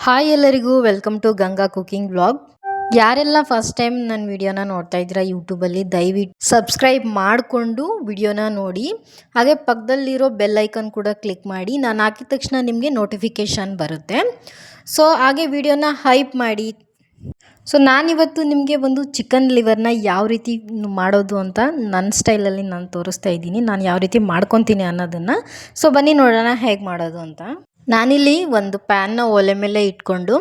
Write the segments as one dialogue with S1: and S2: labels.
S1: Hi ಎಲ್ಲರಿಗೂ welcome to Ganga cooking vlog. ಯಾರೆಲ್ಲ first time ನನ್ನ ವಿಡಿಯೋನ ನೋಡ್ತಾ ಇದ್ದೀರಾ ಯೂಟ್ಯೂಬಲ್ಲಿ ದಯವಿಟ್ಟು ಸಬ್ಸ್ಕ್ರೈಬ್ ಮಾಡಿಕೊಂಡು ವಿಡಿಯೋನ ನೋಡಿ. ಹಾಗೆ ಪಕ್ಕದಲ್ಲಿರೋ ಬೆಲ್ ಐಕನ್ ಕೂಡ ಕ್ಲಿಕ್ ಮಾಡಿ. ನಾನು ಹಾಕಿದ ತಕ್ಷಣ ನಿಮಗೆ ನೋಟಿಫಿಕೇಷನ್ ಬರುತ್ತೆ. ಸೊ ಹಾಗೆ ವಿಡಿಯೋನ ಹೈಪ್ ಮಾಡಿ. ಸೊ ನಾನಿವತ್ತು ನಿಮಗೆ ಒಂದು ಚಿಕನ್ ಲಿವರ್ನ ಯಾವ ರೀತಿ ಮಾಡೋದು ಅಂತ ನನ್ನ ಸ್ಟೈಲಲ್ಲಿ ನಾನು ತೋರಿಸ್ತಾ ಇದ್ದೀನಿ. ನಾನು ಯಾವ ರೀತಿ ಮಾಡ್ಕೊತೀನಿ ಅನ್ನೋದನ್ನು. ಸೊ ಬನ್ನಿ ನೋಡೋಣ ಹೇಗೆ ಮಾಡೋದು ಅಂತ. ನಾನಿಲ್ಲಿ ಒಂದು ಪ್ಯಾನ್ನ ಒಲೆ ಮೇಲೆ ಇಟ್ಕೊಂಡು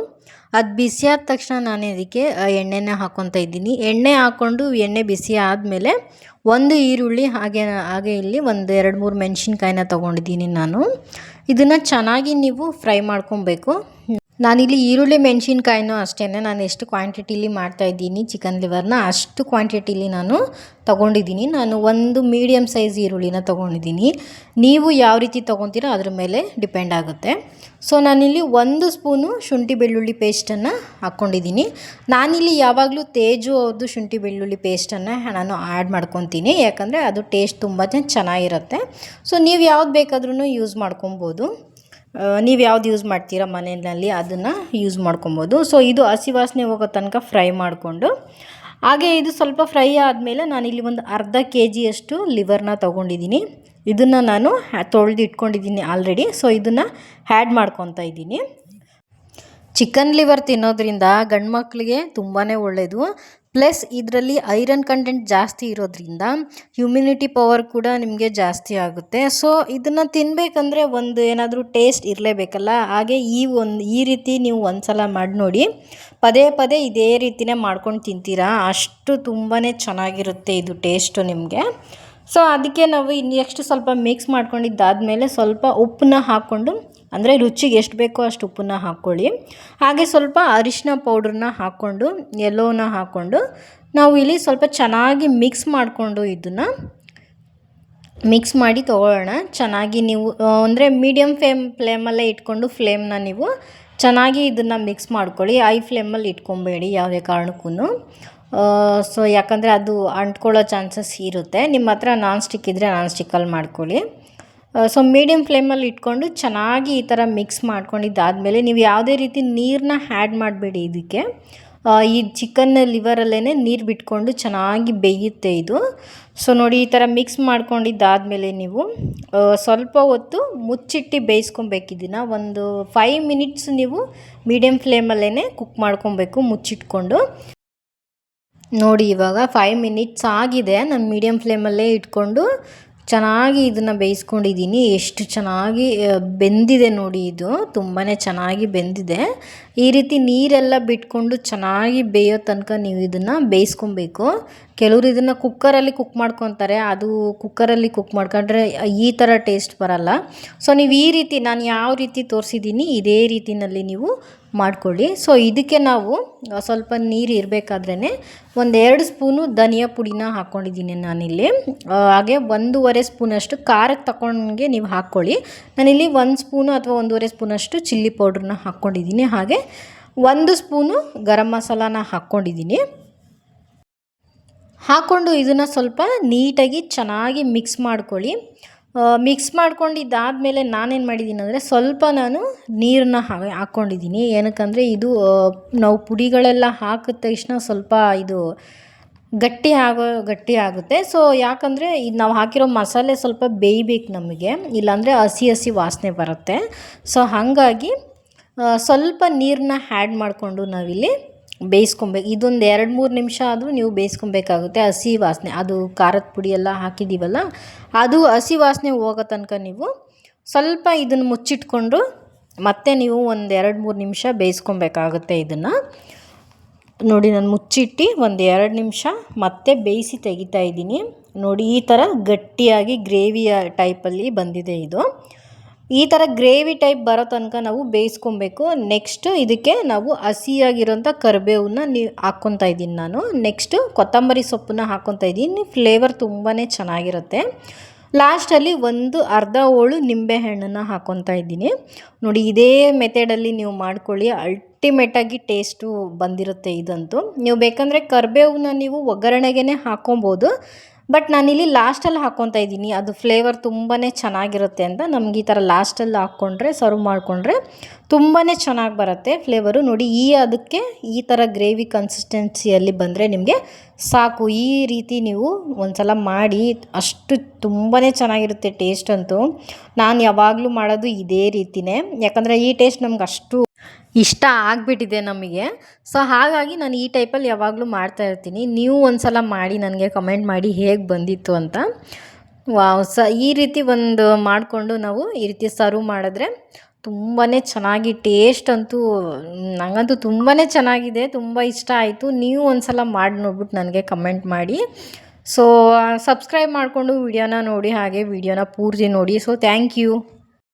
S1: ಅದು ಬಿಸಿ ಆದ ತಕ್ಷಣ ನಾನು ಇದಕ್ಕೆ ಎಣ್ಣೆನ ಹಾಕ್ಕೊತಾ ಇದ್ದೀನಿ. ಎಣ್ಣೆ ಹಾಕ್ಕೊಂಡು ಎಣ್ಣೆ ಬಿಸಿ ಆದಮೇಲೆ ಒಂದು ಈರುಳ್ಳಿ ಹಾಗೆ ಇಲ್ಲಿ ಒಂದು 2-3 ಮೆಣಸಿನ್ಕಾಯಿನ ತೊಗೊಂಡಿದ್ದೀನಿ ನಾನು. ಇದನ್ನು ಚೆನ್ನಾಗಿ ನೀವು ಫ್ರೈ ಮಾಡ್ಕೊಬೇಕು. ನಾನಿಲ್ಲಿ ಈರುಳ್ಳಿ ಮೆಣಸಿನ್ಕಾಯಿನೂ ಅಷ್ಟೇ, ನಾನು ಎಷ್ಟು ಕ್ವಾಂಟಿಟಿಲಿ ಮಾಡ್ತಾಯಿದ್ದೀನಿ ಚಿಕನ್ ಲಿವರ್ನ ಅಷ್ಟು ಕ್ವಾಂಟಿಟಿಲಿ ನಾನು ತೊಗೊಂಡಿದ್ದೀನಿ. ನಾನು ಒಂದು ಮೀಡಿಯಮ್ ಸೈಜ್ ಈರುಳ್ಳಿನ ತೊಗೊಂಡಿದ್ದೀನಿ. ನೀವು ಯಾವ ರೀತಿ ತೊಗೊತೀರೋ ಅದ್ರ ಮೇಲೆ ಡಿಪೆಂಡ್ ಆಗುತ್ತೆ. ಸೊ ನಾನಿಲ್ಲಿ 1 ಸ್ಪೂನು ಶುಂಠಿ ಬೆಳ್ಳುಳ್ಳಿ ಪೇಸ್ಟನ್ನು ಹಾಕ್ಕೊಂಡಿದ್ದೀನಿ. ನಾನಿಲ್ಲಿ ಯಾವಾಗಲೂ ತೇಜು ಅವ್ರದ್ದು ಶುಂಠಿ ಬೆಳ್ಳುಳ್ಳಿ ಪೇಸ್ಟನ್ನು ನಾನು ಆ್ಯಡ್ ಮಾಡ್ಕೊತೀನಿ, ಯಾಕಂದರೆ ಅದು ಟೇಸ್ಟ್ ತುಂಬ ಚೆನ್ನಾಗಿರುತ್ತೆ. ಸೊ ನೀವು ಯಾವ್ದು ಬೇಕಾದ್ರೂ ಯೂಸ್ ಮಾಡ್ಕೊಬೋದು. ನೀವು ಯಾವ್ದು ಯೂಸ್ ಮಾಡ್ತೀರಾ ಮನೆಯಲ್ಲಿ ಅದನ್ನು ಯೂಸ್ ಮಾಡ್ಕೊಬೋದು. ಸೊ ಇದು ಹಸಿ ವಾಸನೆ ಹೋಗೋ ತನಕ ಫ್ರೈ ಮಾಡಿಕೊಂಡು, ಹಾಗೆ ಇದು ಸ್ವಲ್ಪ ಫ್ರೈ ಆದಮೇಲೆ ನಾನಿಲ್ಲಿ ಒಂದು ಅರ್ಧ kg ಲಿವರ್ನ ತೊಗೊಂಡಿದ್ದೀನಿ. ಇದನ್ನು ನಾನು ತೊಳೆದು ಇಟ್ಕೊಂಡಿದ್ದೀನಿ ಆಲ್ರೆಡಿ. ಸೊ ಇದನ್ನು ಆ್ಯಡ್ ಮಾಡ್ಕೊತಾ ಇದ್ದೀನಿ. ಚಿಕನ್ ಲಿವರ್ ತಿನ್ನೋದ್ರಿಂದ ಗಂಡು ಮಕ್ಕಳಿಗೆ ತುಂಬಾ ಒಳ್ಳೆಯದು. ಪ್ಲಸ್ ಇದರಲ್ಲಿ ಐರನ್ ಕಂಟೆಂಟ್ ಜಾಸ್ತಿ ಇರೋದ್ರಿಂದ ಇಮ್ಯುನಿಟಿ ಪವರ್ ಕೂಡ ನಿಮಗೆ ಜಾಸ್ತಿ ಆಗುತ್ತೆ. ಸೊ ಇದನ್ನು ತಿನ್ನಬೇಕಂದ್ರೆ ಒಂದು ಏನಾದರೂ ಟೇಸ್ಟ್ ಇರಲೇಬೇಕಲ್ಲ. ಹಾಗೆ ಈ ರೀತಿ ನೀವು ಒಂದು ಸಲ ಮಾಡಿ ನೋಡಿ. ಪದೇ ಪದೇ ಇದೇ ರೀತಿಯೇ ಮಾಡ್ಕೊಂಡು ತಿಂತೀರಾ, ಅಷ್ಟು ತುಂಬಾ ಚೆನ್ನಾಗಿರುತ್ತೆ ಇದು ಟೇಸ್ಟು ನಿಮಗೆ. ಸೊ ಅದಕ್ಕೆ ನಾವು ನೆಕ್ಸ್ಟ್ ಸ್ವಲ್ಪ ಮಿಕ್ಸ್ ಮಾಡ್ಕೊಂಡಿದ್ದಾದಮೇಲೆ ಸ್ವಲ್ಪ ಉಪ್ಪನ್ನ ಹಾಕ್ಕೊಂಡು, ಅಂದರೆ ರುಚಿಗೆ ಎಷ್ಟು ಬೇಕೋ ಅಷ್ಟು ಉಪ್ಪನ್ನ ಹಾಕ್ಕೊಳ್ಳಿ. ಹಾಗೆ ಸ್ವಲ್ಪ ಅರಿಶಿನ ಪೌಡ್ರನ್ನ ಹಾಕ್ಕೊಂಡು, ಎಲ್ಲೋನ ಹಾಕ್ಕೊಂಡು ನಾವು ಇಲ್ಲಿ ಸ್ವಲ್ಪ ಚೆನ್ನಾಗಿ ಮಿಕ್ಸ್ ಮಾಡಿಕೊಂಡು ಇದನ್ನು ಮಿಕ್ಸ್ ಮಾಡಿ ತೊಗೊಳ್ಳೋಣ. ಚೆನ್ನಾಗಿ ನೀವು ಅಂದರೆ ಮೀಡಿಯಮ್ ಫ್ಲೇಮಲ್ಲೇ ಇಟ್ಕೊಂಡು ಫ್ಲೇಮ್ನ ನೀವು ಚೆನ್ನಾಗಿ ಇದನ್ನು ಮಿಕ್ಸ್ ಮಾಡ್ಕೊಳ್ಳಿ. ಹೈ ಫ್ಲೇಮಲ್ಲಿ ಇಟ್ಕೊಬೇಡಿ ಯಾವುದೇ ಕಾರಣಕ್ಕೂ. ಸೊ ಯಾಕಂದರೆ ಅದು ಅಂಟ್ಕೊಳ್ಳೋ ಚಾನ್ಸಸ್ ಇರುತ್ತೆ. ನಿಮ್ಮ ಹತ್ರ ನಾನ್ ಸ್ಟಿಕ್ ಇದ್ದರೆ ನಾನ್ ಸ್ಟಿಕ್ಕಲ್ಲಿ ಮಾಡ್ಕೊಳ್ಳಿ. ಸೊ ಮೀಡಿಯಮ್ ಫ್ಲೇಮಲ್ಲಿ ಇಟ್ಕೊಂಡು ಚೆನ್ನಾಗಿ ಈ ಥರ ಮಿಕ್ಸ್ ಮಾಡ್ಕೊಂಡಿದ್ದಾದಮೇಲೆ ನೀವು ಯಾವುದೇ ರೀತಿ ನೀರನ್ನ ಆ್ಯಡ್ ಮಾಡಬೇಡಿ ಇದಕ್ಕೆ. ಈ ಚಿಕನ್ ಲಿವರಲ್ಲೇ ನೀರು ಬಿಟ್ಕೊಂಡು ಚೆನ್ನಾಗಿ ಬೇಯುತ್ತೆ ಇದು. ಸೊ ನೋಡಿ, ಈ ಥರ ಮಿಕ್ಸ್ ಮಾಡ್ಕೊಂಡಿದ್ದಾದಮೇಲೆ ನೀವು ಸ್ವಲ್ಪ ಹೊತ್ತು ಮುಚ್ಚಿಟ್ಟು ಬೇಯಿಸ್ಕೊಬೇಕು. ಇದನ್ನು ಒಂದು 5 ಮಿನಿಟ್ಸ್ ನೀವು ಮೀಡಿಯಮ್ ಫ್ಲೇಮಲ್ಲೇ ಕುಕ್ ಮಾಡ್ಕೊಬೇಕು ಮುಚ್ಚಿಟ್ಕೊಂಡು. ನೋಡಿ ಇವಾಗ 5 ಮಿನಿಟ್ಸ್ ಆಗಿದೆ. ನಾನು ಮೀಡಿಯಮ್ ಫ್ಲೇಮಲ್ಲೇ ಇಟ್ಕೊಂಡು ಚೆನ್ನಾಗಿ ಇದನ್ನು ಬೇಯಿಸ್ಕೊಂಡಿದ್ದೀನಿ. ಎಷ್ಟು ಚೆನ್ನಾಗಿ ಬೆಂದಿದೆ ನೋಡಿ, ಇದು ತುಂಬಾ ಚೆನ್ನಾಗಿ ಬೆಂದಿದೆ. ಈ ರೀತಿ ನೀರೆಲ್ಲ ಬಿಟ್ಕೊಂಡು ಚೆನ್ನಾಗಿ ಬೇಯೋ ತನಕ ನೀವು ಇದನ್ನು ಬೇಯಿಸ್ಕೊಬೇಕು. ಕೆಲವರು ಇದನ್ನು ಕುಕ್ಕರಲ್ಲಿ ಕುಕ್ ಮಾಡ್ಕೊತಾರೆ. ಅದು ಕುಕ್ಕರಲ್ಲಿ ಕುಕ್ ಮಾಡ್ಕೊಂಡ್ರೆ ಈ ಥರ ಟೇಸ್ಟ್ ಬರಲ್ಲ. ಸೊ ನೀವು ಈ ರೀತಿ ನಾನು ಯಾವ ರೀತಿ ತೋರಿಸಿದ್ದೀನಿ ಇದೇ ರೀತಿಯಲ್ಲಿ ನೀವು ಮಾಡ್ಕೊಳ್ಳಿ. ಸೊ ಇದಕ್ಕೆ ನಾವು ಸ್ವಲ್ಪ ನೀರು ಇರಬೇಕಾದ್ರೇ 1-2 ಸ್ಪೂನು ಧನಿಯಾ ಪುಡಿನ ಹಾಕ್ಕೊಂಡಿದ್ದೀನಿ ನಾನಿಲ್ಲಿ. ಹಾಗೆ 1.5 ಸ್ಪೂನಷ್ಟು ಖಾರಕ್ಕೆ ತಗೊಂಡಂಗೆ ನೀವು ಹಾಕ್ಕೊಳ್ಳಿ. ನಾನಿಲ್ಲಿ 1 ಸ್ಪೂನು ಅಥವಾ 1.5 ಸ್ಪೂನಷ್ಟು ಚಿಲ್ಲಿ ಪೌಡ್ರನ್ನ ಹಾಕ್ಕೊಂಡಿದ್ದೀನಿ. ಹಾಗೆ 1 ಸ್ಪೂನು ಗರಂ ಮಸಾಲಾನ ಹಾಕ್ಕೊಂಡಿದ್ದೀನಿ. ಹಾಕ್ಕೊಂಡು ಇದನ್ನು ಸ್ವಲ್ಪ ನೀಟಾಗಿ ಚೆನ್ನಾಗಿ ಮಿಕ್ಸ್ ಮಾಡ್ಕೊಳ್ಳಿ. ಮಿಕ್ಸ್ ಮಾಡ್ಕೊಂಡಿದ್ದಾದಮೇಲೆ ನಾನೇನು ಮಾಡಿದ್ದೀನಿ ಅಂದರೆ ಸ್ವಲ್ಪ ನಾನು ನೀರನ್ನ ಹಾಕ್ಕೊಂಡಿದ್ದೀನಿ. ಏನಕ್ಕಂದರೆ ಇದು ನಾವು ಪುಡಿಗಳೆಲ್ಲ ಹಾಕಿದ ತಕ್ಷಣ ಸ್ವಲ್ಪ ಇದು ಗಟ್ಟಿ ಆಗುತ್ತೆ. ಸೊ ಯಾಕಂದರೆ ಇದು ನಾವು ಹಾಕಿರೋ ಮಸಾಲೆ ಸ್ವಲ್ಪ ಬೇಯಬೇಕು ನಮಗೆ, ಇಲ್ಲಾಂದರೆ ಹಸಿ ವಾಸನೆ ಬರುತ್ತೆ. ಸೊ ಹಾಗಾಗಿ ಸ್ವಲ್ಪ ನೀರನ್ನ ಆ್ಯಡ್ ಮಾಡಿಕೊಂಡು ನಾವಿಲ್ಲಿ ಬೇಯಿಸ್ಕೊಬೇಕು. ಇದೊಂದು 2-3 ನಿಮಿಷ ಆದರೂ ನೀವು ಬೇಯಿಸ್ಕೊಬೇಕಾಗುತ್ತೆ. ಹಸಿ ವಾಸನೆ, ಅದು ಖಾರದ ಪುಡಿ ಎಲ್ಲ ಹಾಕಿದ್ದೀವಲ್ಲ, ಅದು ಹಸಿ ವಾಸನೆ ಹೋಗೋ ತನಕ ನೀವು ಸ್ವಲ್ಪ ಇದನ್ನು ಮುಚ್ಚಿಟ್ಕೊಂಡು ಮತ್ತೆ ನೀವು ಒಂದು 2-3 ನಿಮಿಷ ಬೇಯಿಸ್ಕೊಬೇಕಾಗುತ್ತೆ. ಇದನ್ನು ನೋಡಿ, ನಾನು ಮುಚ್ಚಿಟ್ಟು ಒಂದು 2 ನಿಮಿಷ ಮತ್ತೆ ಬೇಯಿಸಿ ತೆಗಿತಾ ಇದ್ದೀನಿ. ನೋಡಿ, ಈ ಥರ ಗಟ್ಟಿಯಾಗಿ ಗ್ರೇವಿಯ ಟೈಪಲ್ಲಿ ಬಂದಿದೆ ಇದು. ಈ ಥರ ಗ್ರೇವಿ ಟೈಪ್ ಬರೋ ತನಕ ನಾವು ಬೇಯಿಸ್ಕೊಬೇಕು. ನೆಕ್ಸ್ಟು ಇದಕ್ಕೆ ನಾವು ಹಸಿಯಾಗಿರೋಂಥ ಕರಿಬೇವನ್ನ ಹಾಕ್ಕೊತಾ ಇದ್ದೀನಿ ನಾನು. ನೆಕ್ಸ್ಟು ಕೊತ್ತಂಬರಿ ಸೊಪ್ಪನ್ನ ಹಾಕ್ಕೊತಾ ಇದ್ದೀನಿ. ಫ್ಲೇವರ್ ತುಂಬಾ ಚೆನ್ನಾಗಿರುತ್ತೆ. ಲಾಸ್ಟಲ್ಲಿ ಒಂದು ಅರ್ಧ ಹೋಳು ನಿಂಬೆಹಣ್ಣನ್ನು ಹಾಕ್ಕೊತಾ ಇದ್ದೀನಿ. ನೋಡಿ, ಇದೇ ಮೆಥಡಲ್ಲಿ ನೀವು ಮಾಡ್ಕೊಳ್ಳಿ, ಅಲ್ಟಿಮೇಟಾಗಿ ಟೇಸ್ಟು ಬಂದಿರುತ್ತೆ ಇದಂತೂ. ನೀವು ಬೇಕಂದರೆ ಕರಿಬೇವನ್ನ ನೀವು ಒಗ್ಗರಣೆಗೆ ಹಾಕ್ಕೊಬೋದು. ಬಟ್ ನಾನಿಲ್ಲಿ ಲಾಸ್ಟಲ್ಲಿ ಹಾಕ್ಕೊತಾ ಇದ್ದೀನಿ, ಅದು ಫ್ಲೇವರ್ ತುಂಬಾ ಚೆನ್ನಾಗಿರುತ್ತೆ ಅಂತ. ನಮ್ಗೆ ಈ ಥರ ಲಾಸ್ಟಲ್ಲಿ ಹಾಕ್ಕೊಂಡ್ರೆ, ಸರ್ವ್ ಮಾಡಿಕೊಂಡ್ರೆ ತುಂಬಾ ಚೆನ್ನಾಗಿ ಬರುತ್ತೆ ಫ್ಲೇವರು. ನೋಡಿ ಅದಕ್ಕೆ ಈ ಥರ ಗ್ರೇವಿ ಕನ್ಸಿಸ್ಟೆನ್ಸಿಯಲ್ಲಿ ಬಂದರೆ ನಿಮಗೆ ಸಾಕು. ಈ ರೀತಿ ನೀವು ಒಂದ್ಸಲ ಮಾಡಿ, ಅಷ್ಟು ತುಂಬಾ ಚೆನ್ನಾಗಿರುತ್ತೆ ಟೇಸ್ಟ್ ಅಂತೂ. ನಾನು ಯಾವಾಗಲೂ ಮಾಡೋದು ಇದೇ ರೀತಿಯೇ, ಯಾಕಂದರೆ ಈ ಟೇಸ್ಟ್ ನಮ್ಗೆ ಅಷ್ಟು ಇಷ್ಟ ಆಗಿಬಿಟ್ಟಿದೆ ನಮಗೆ. ಸೊ ಹಾಗಾಗಿ ನಾನು ಈ ಟೈಪಲ್ಲಿ ಯಾವಾಗಲೂ ಮಾಡ್ತಾಯಿರ್ತೀನಿ. ನೀವು ಒಂದು ಸಲ ಮಾಡಿ ನನಗೆ ಕಮೆಂಟ್ ಮಾಡಿ ಹೇಗೆ ಬಂದಿತ್ತು ಅಂತ. ವಾವ್! ಈ ರೀತಿ ಒಂದು ಮಾಡಿಕೊಂಡು ನಾವು ಈ ರೀತಿ ಸರ್ವ್ ಮಾಡಿದ್ರೆ ತುಂಬಾ ಚೆನ್ನಾಗಿ ಟೇಸ್ಟ್ ಅಂತೂ ನನಗಂತೂ ತುಂಬಾ ಚೆನ್ನಾಗಿದೆ, ತುಂಬ ಇಷ್ಟ ಆಯಿತು. ನೀವು ಒಂದು ಸಲ ಮಾಡಿ ನೋಡ್ಬಿಟ್ಟು ನನಗೆ ಕಮೆಂಟ್ ಮಾಡಿ. ಸೊ ಸಬ್ಸ್ಕ್ರೈಬ್ ಮಾಡಿಕೊಂಡು ವಿಡಿಯೋನ ನೋಡಿ, ಹಾಗೆ ವಿಡಿಯೋನ ಪೂರ್ತಿ ನೋಡಿ. So thank you.